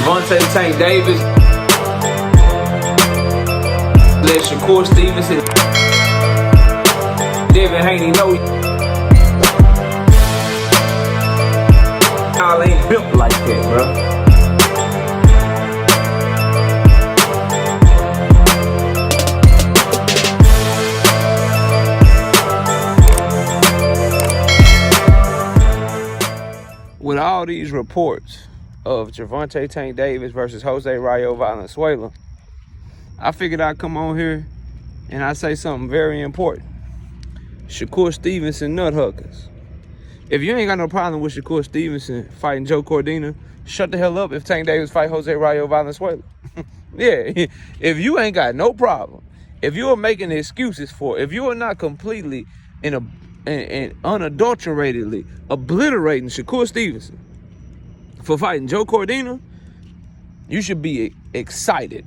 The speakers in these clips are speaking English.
Gervonta Tank Davis. Let Shakur Stevenson. Devin Haney know y'all ain't built like that, bro. With all these reports of Gervonta Tank Davis versus Jose Rayo Valenzuela, I figured I'd come on here and I'd say something very important. Shakur Stevenson nuthuckers. If you ain't got no problem with Shakur Stevenson fighting Joe Cordina, shut the hell up if Tank Davis fight Jose Rayo Valenzuela. Yeah, if you ain't got no problem, if you are making excuses for it, if you are not completely and unadulteratedly obliterating Shakur Stevenson for fighting Joe Cordina, you should be excited.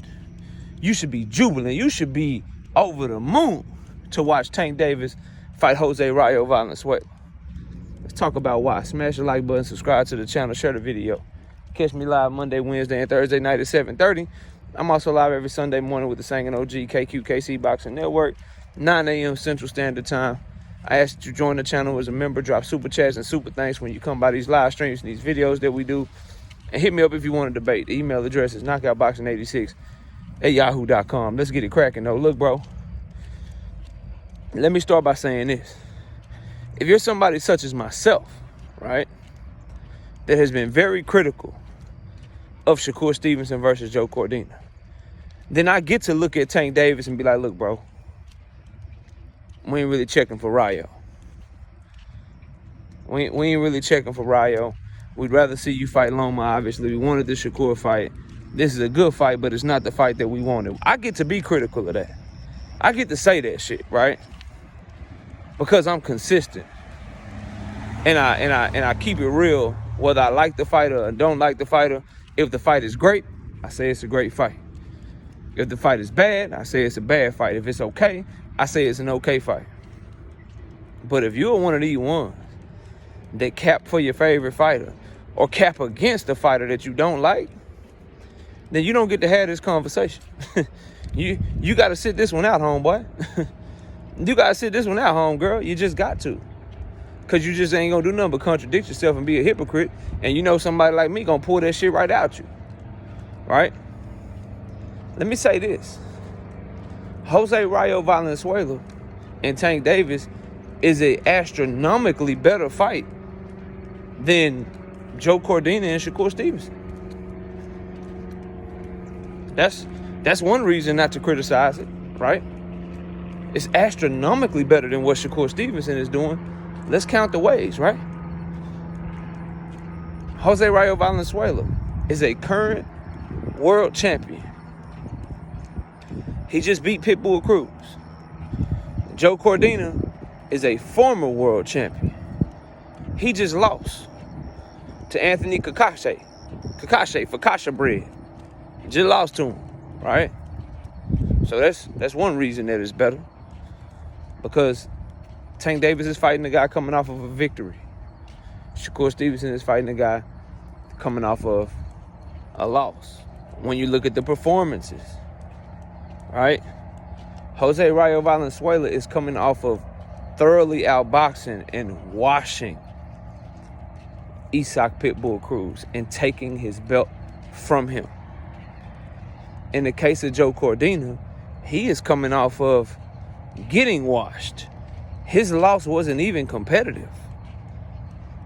You should be jubilant. You should be over the moon to watch Tank Davis fight Jose Rayo Valenzuela. Let's talk about why. Smash the like button, subscribe to the channel, share the video. Catch me live Monday, Wednesday, and Thursday night at 7:30. I'm also live every Sunday morning with the Singing OG KQKC Boxing Network, 9 a.m. Central Standard Time. I ask that you join the channel as a member, drop super chats and super thanks when you come by these live streams and these videos that we do. And hit me up if you want to debate. The email address is knockoutboxing86@yahoo.com. Let's get it cracking though. Look, bro, let me start by saying this. If you're somebody such as myself, right, that has been very critical of Shakur Stevenson versus Joe Cordina, then I get to look at Tank Davis and be like, look, bro, we ain't really checking for Rayo. We ain't really checking for Rayo. We'd rather see you fight Loma, obviously. We wanted the Shakur fight. This is a good fight, but it's not the fight that we wanted. I get to be critical of that. I get to say that shit, right? Because I'm consistent. And I keep it real, whether I like the fighter or don't like the fighter. If the fight is great, I say it's a great fight. If the fight is bad, I say it's a bad fight. If it's okay, I say it's an okay fight. But if you're one of these ones that cap for your favorite fighter or cap against the fighter that you don't like, then you don't get to have this conversation. You got to sit this one out, homeboy. You got to sit this one out, homegirl. You just got to. Because you just ain't going to do nothing but contradict yourself and be a hypocrite. And you know somebody like me going to pull that shit right out you. Right? Let me say this. Jose Rayo Valenzuela and Tank Davis is a astronomically better fight than Joe Cordina and Shakur Stevenson. That's one reason not to criticize it, right? It's astronomically better than what Shakur Stevenson is doing. Let's count the ways, right? Jose Rayo Valenzuela is a current world champion. He just beat Pitbull Cruz. Joe Cordina is a former world champion. He just lost to Anthony Fakasha bread. Just lost to him, right? So that's one reason that it's better. Because Tank Davis is fighting the guy coming off of a victory. Shakur Stevenson is fighting the guy coming off of a loss. When you look at the performances, right? Jose Rayo Valenzuela is coming off of thoroughly outboxing and washing Isaac Pitbull Cruz and taking his belt from him. In the case of Joe Cordina, he is coming off of getting washed. His loss wasn't even competitive.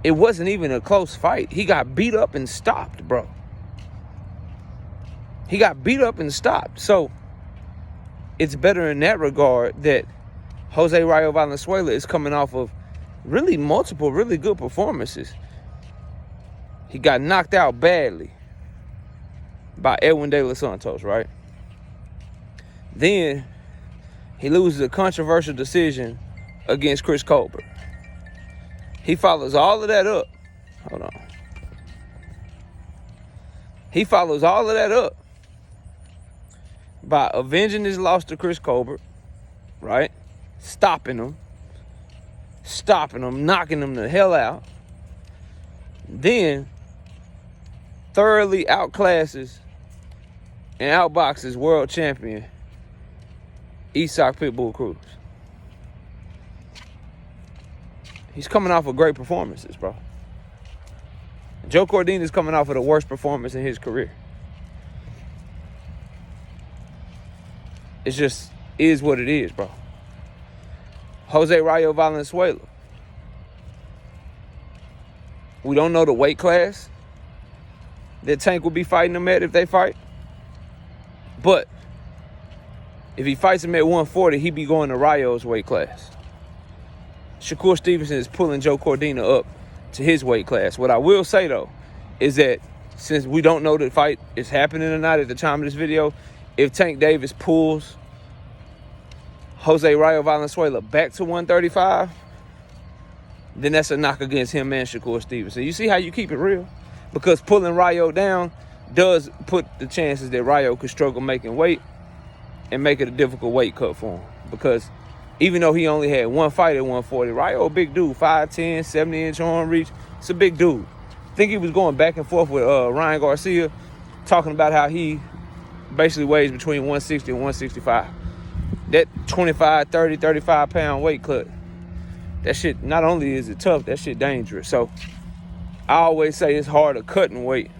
It wasn't even a close fight. He got beat up and stopped, bro. He got beat up and stopped. So it's better in that regard that Jose Rayo Valenzuela is coming off of really multiple, really good performances. He got knocked out badly by Edwin De Los Santos, right? Then he loses a controversial decision against Chris Colbert. He follows all of that up. Hold on. He follows all of that up by avenging his loss to Chris Colbert, right? Stopping him, knocking him the hell out. Then thoroughly outclasses and outboxes world champion Isak Pitbull Cruz. He's coming off of great performances, bro. Joe Cordina is coming off of the worst performance in his career. It just is what it is, bro. Jose Rayo Valenzuela. We don't know the weight class that Tank will be fighting him at if they fight. But if he fights him at 140, he be going to Rayo's weight class. Shakur Stevenson is pulling Joe Cordina up to his weight class. What I will say, though, is that since we don't know the fight is happening or not at the time of this video, if Tank Davis pulls Jose Rayo Valenzuela back to 135, then that's a knock against him and Shakur Stevenson. You see how you keep it real? Because pulling Rayo down does put the chances that Rayo could struggle making weight and make it a difficult weight cut for him. Because even though he only had one fight at 140, Rayo a big dude, 5'10", 70-inch arm reach. It's a big dude. I think he was going back and forth with Ryan Garcia, talking about how he basically weighs between 160 and 165. That 25, 30, 35-pound weight cut, that shit, not only is it tough, that shit dangerous. So I always say it's harder cutting weight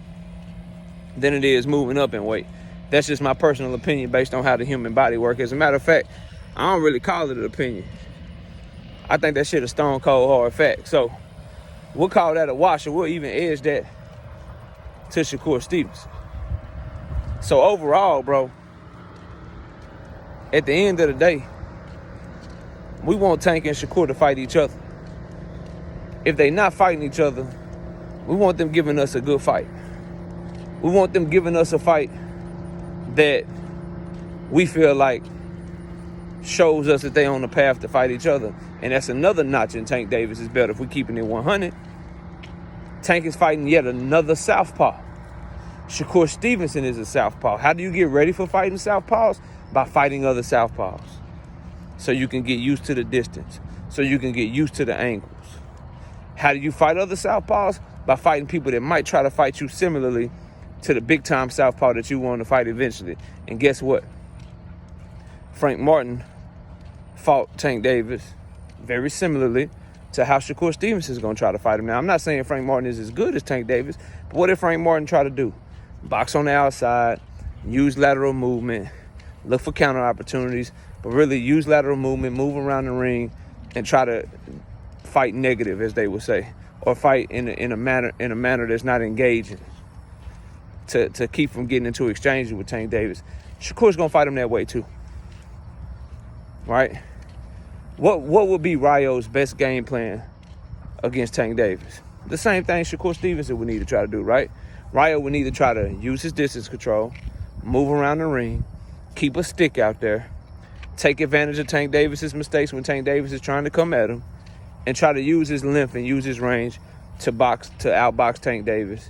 than it is moving up in weight. That's just my personal opinion based on how the human body works. As a matter of fact, I don't really call it an opinion. I think that shit a stone cold hard fact. So we'll call that a wash, or we'll even edge that to Shakur Stevenson. So overall, bro, at the end of the day, we want Tank and Shakur to fight each other. If they not fighting each other, we want them giving us a good fight. We want them giving us a fight that we feel like shows us that they on the path to fight each other. And that's another notch in Tank Davis' belt. If we're keeping it 100, Tank is fighting yet another southpaw. Shakur Stevenson is a southpaw. How do you get ready for fighting southpaws? By fighting other southpaws. So you can get used to the distance. So you can get used to the angles. How do you fight other southpaws? By fighting people that might try to fight you similarly to the big-time southpaw that you want to fight eventually. And guess what? Frank Martin fought Tank Davis very similarly to how Shakur Stevenson is going to try to fight him. Now, I'm not saying Frank Martin is as good as Tank Davis, but what did Frank Martin try to do? Box on the outside, use lateral movement, look for counter opportunities, but really use lateral movement, move around the ring, and try to fight negative, as they would say, or fight in a manner that's not engaging to keep from getting into exchanges with Tank Davis. Shakur's going to fight him that way too. Right? What would be Rayo's best game plan against Tank Davis? The same thing Shakur Stevenson would need to try to do, right? Rayo would need to try to use his distance control, move around the ring, keep a stick out there, take advantage of Tank Davis's mistakes when Tank Davis is trying to come at him, and try to use his length and use his range to outbox Tank Davis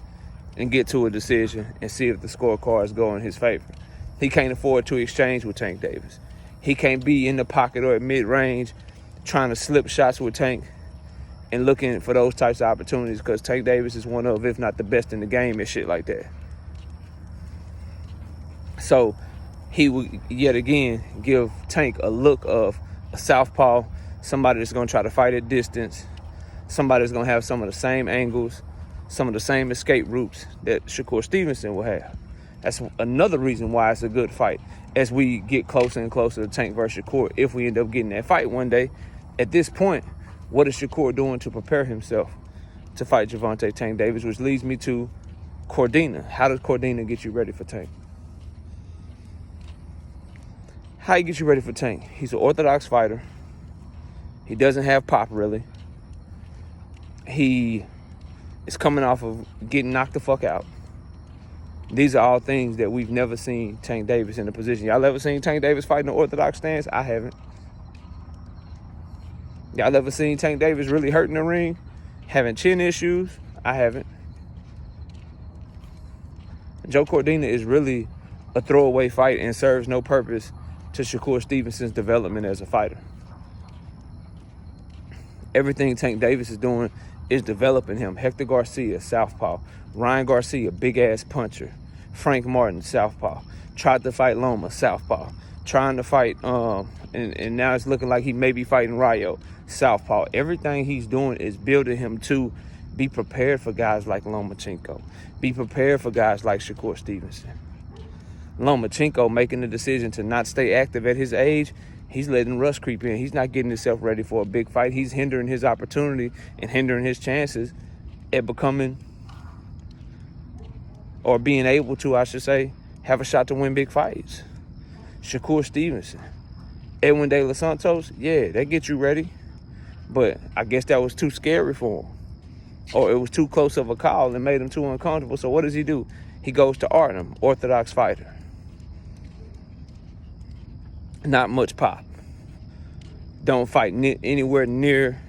and get to a decision and see if the scorecards go in his favor. He can't afford to exchange with Tank Davis. He can't be in the pocket or at mid-range trying to slip shots with Tank and looking for those types of opportunities, because Tank Davis is one of, if not the best in the game and shit like that. So he would, yet again, give Tank a look of a southpaw, somebody that's going to try to fight at distance, somebody that's going to have some of the same angles, some of the same escape routes that Shakur Stevenson will have. That's another reason why it's a good fight as we get closer and closer to Tank versus Shakur, if we end up getting that fight one day. At this point, what is Shakur doing to prepare himself to fight Gervonta Tank Davis, which leads me to Cordina. How does Cordina get you ready for Tank? How he gets you ready for Tank? He's an orthodox fighter. He doesn't have pop, really. He is coming off of getting knocked the fuck out. These are all things that we've never seen Tank Davis in a position. Y'all ever seen Tank Davis fight in an orthodox stance? I haven't. Y'all ever seen Tank Davis really hurting the ring? Having chin issues? I haven't. Joe Cordina is really a throwaway fight and serves no purpose to Shakur Stevenson's development as a fighter. Everything Tank Davis is doing is developing him. Hector Garcia, southpaw. Ryan Garcia, big-ass puncher. Frank Martin, southpaw. Tried to fight Loma, southpaw. Trying to fight, and now it's looking like he may be fighting Rayo, southpaw. Everything he's doing is building him to be prepared for guys like Lomachenko. Be prepared for guys like Shakur Stevenson. Lomachenko making the decision to not stay active at his age, he's letting rust creep in. He's not getting himself ready for a big fight. He's hindering his opportunity and hindering his chances at becoming, or being able to, I should say, have a shot to win big fights. Shakur Stevenson, Edwin De Los Santos, yeah, that gets you ready. But I guess that was too scary for him. Or it was too close of a call and made him too uncomfortable. So what does he do? He goes to Artem, orthodox fighter. Not much pop. Don't fight anywhere near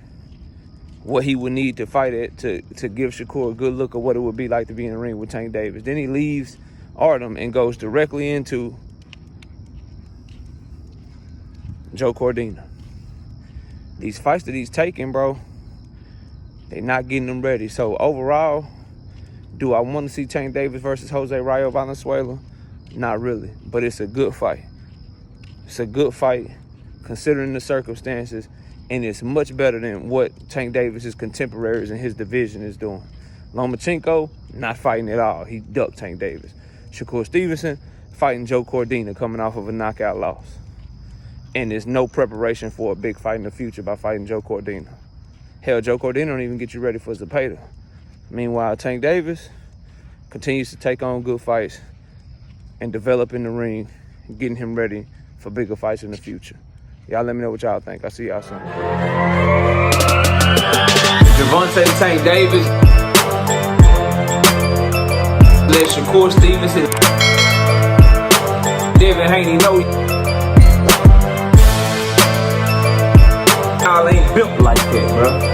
what he would need to fight at to give Shakur a good look at what it would be like to be in the ring with Tank Davis. Then he leaves Artem and goes directly into Joe Cordina. These fights that he's taking, bro, they're not getting them ready. So overall, do I want to see Tank Davis versus Jose Rayo Valenzuela? Not really, but it's a good fight. It's a good fight considering the circumstances, and it's much better than what Tank Davis's contemporaries in his division is doing. Lomachenko, not fighting at all. He ducked Tank Davis. Shakur Stevenson, fighting Joe Cordina, coming off of a knockout loss. And there's no preparation for a big fight in the future by fighting Joe Cordina. Hell, Joe Cordina don't even get you ready for Zepeda. Meanwhile, Tank Davis continues to take on good fights and develop in the ring, getting him ready for bigger fights in the future. Y'all let me know what y'all think. I'll see y'all soon. Gervonta Tank Davis. Let Shakur Stevenson. Devin Haney know y'all ain't built like that, bro.